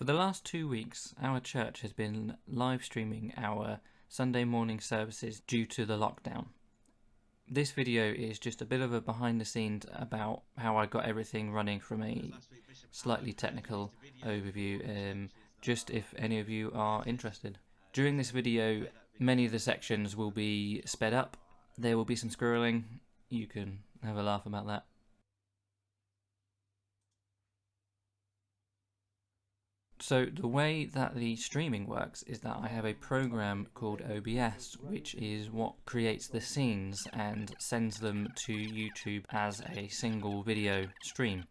For the last 2 weeks, our church has been live streaming our Sunday morning services due to the lockdown. This video is just a bit of a behind the scenes about how I got everything running from a slightly technical overview, just if any of you are interested. During this video, many of the sections will be sped up. There will be some squirreling. You can have a laugh about that. So the way that the streaming works is that I have a program called OBS, which is what creates the scenes and sends them to YouTube as a single video stream.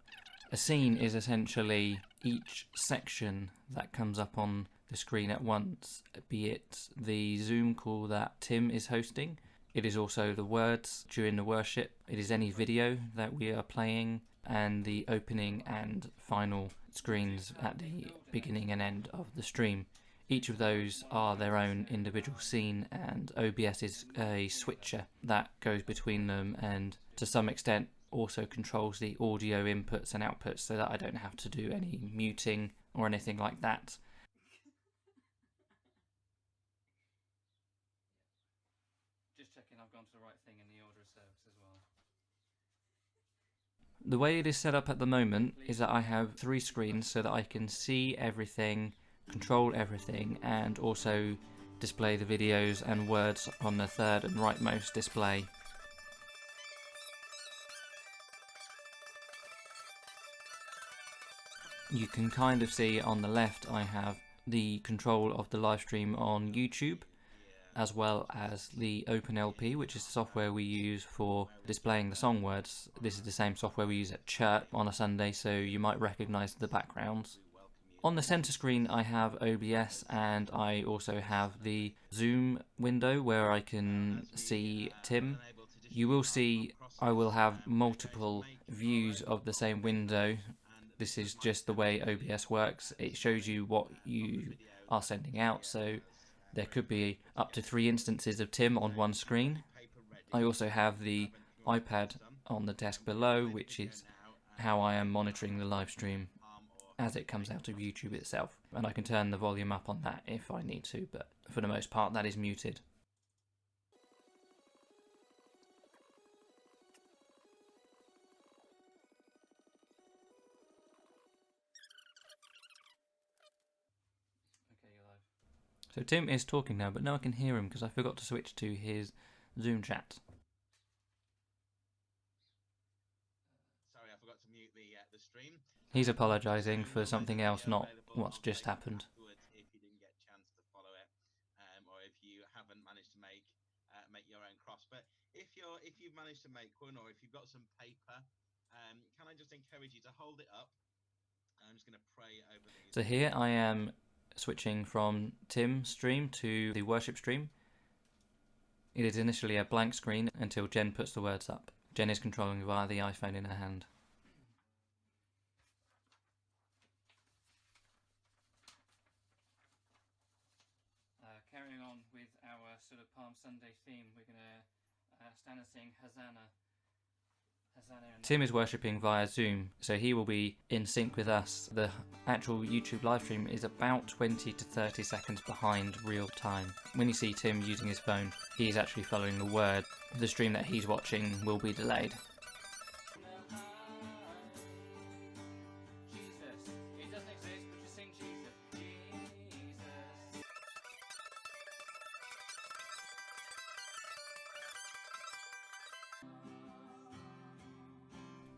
A scene is essentially each section that comes up on the screen at once, be it the Zoom call that Tim is hosting. It is also the words during the worship. It is any video that we are playing, and the opening and final screens at the beginning and end of the stream. Each of those are their own individual scene, and OBS is a switcher that goes between them and to some extent also controls the audio inputs and outputs so that I don't have to do any muting or anything like that. Just checking I've gone to the right thing in the order of service as well. The way it is set up at the moment is that I have 3 screens so that I can see everything, control everything, and also display the videos and words on the third and rightmost display. You can kind of see on the left I have the control of the live stream on YouTube, as well as the OpenLP, which is the software we use for displaying the song words. This is the same software we use at church on a Sunday, so you might recognise the backgrounds. On the centre screen I have OBS, and I also have the Zoom window where I can see Tim. You will see I will have multiple views of the same window. This is just the way OBS works. It shows you what you are sending out, so there could be up to 3 instances of Tim on one screen. I also have the iPad on the desk below, which is how I am monitoring the live stream as it comes out of YouTube itself. And I can turn the volume up on that if I need to, but for the most part that is muted. So Tim is talking now, but no one can hear him because I forgot to switch to his Zoom chat. Sorry, I forgot to mute the stream. He's apologising for something else, not what's just happened. If you didn't get a chance to follow it, or if you haven't managed to make your own cross, but if you've managed to make one, or if you've got some paper, can I just encourage you to hold it up? I'm just going to pray over these. So here I am switching from Tim's stream to the worship stream. It is initially a blank screen until Jen puts the words up. Jen is controlling via the iPhone in her hand. Carrying on with our sort of Palm Sunday theme, we're going to stand and sing Hosanna. Tim is worshipping via Zoom, so he will be in sync with us. The actual YouTube live stream is about 20 to 30 seconds behind real time. When you see Tim using his phone, he is actually following the word. The stream that he's watching will be delayed.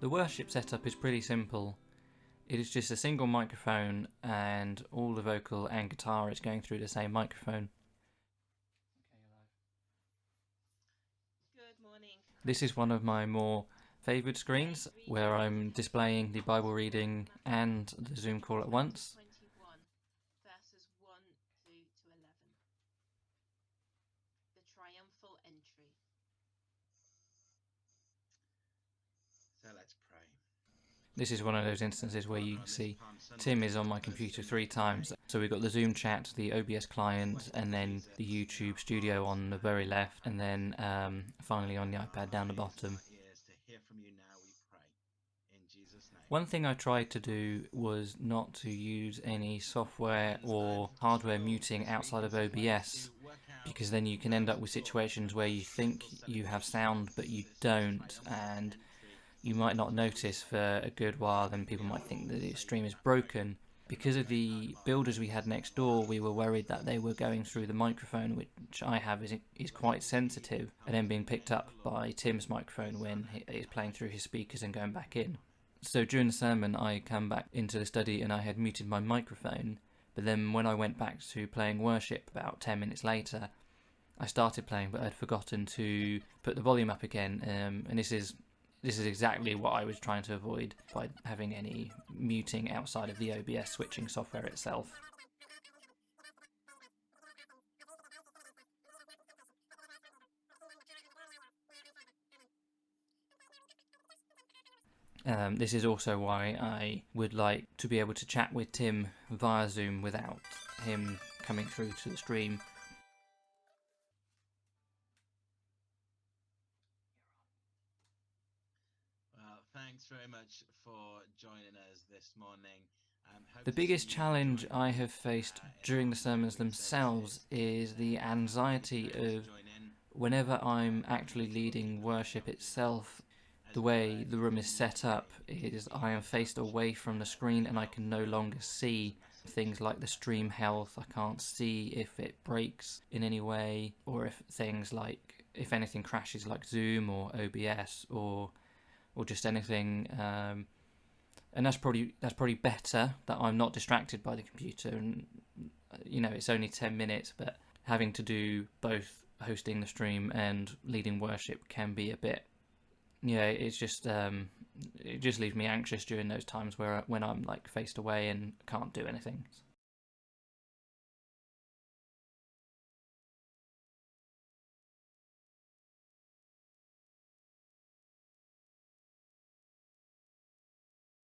The worship setup is pretty simple. It is just a single microphone and all the vocal and guitar is going through the same microphone. Good morning. This is one of my more favoured screens where I'm displaying the Bible reading and the Zoom call at once. 21, verses 1 to 11. The triumphal entry. So let's pray. This is one of those instances where you see Tim is on my computer 3 times. So we've got the Zoom chat, the OBS client, and then the YouTube studio on the very left, and then finally on the iPad down the bottom. One thing I tried to do was not to use any software or hardware muting outside of OBS, because then you can end up with situations where you think you have sound but you don't, and you might not notice for a good while, then people might think that the stream is broken. Because of the builders we had next door, we were worried that they were going through the microphone, which I have is quite sensitive, and then being picked up by Tim's microphone when he's playing through his speakers and going back in. So during the sermon, I come back into the study and I had muted my microphone, but then when I went back to playing worship about 10 minutes later, I started playing, but I'd forgotten to put the volume up again, and this is exactly what I was trying to avoid by having any muting outside of the OBS switching software itself. This is also why I would like to be able to chat with Tim via Zoom without him coming through to the stream. Well, thanks very much for joining us this morning. The biggest challenge I have faced during the sermons themselves is the anxiety of whenever I'm actually leading worship itself. The way the room is set up is I am faced away from the screen and I can no longer see things like the stream health. I can't see if it breaks in any way, or if things like, if anything crashes like Zoom or OBS or just anything. And that's probably better that I'm not distracted by the computer, and it's only 10 minutes, but having to do both hosting the stream and leading worship can be a bit, it's just it just leaves me anxious during those times when I'm like faced away and can't do anything.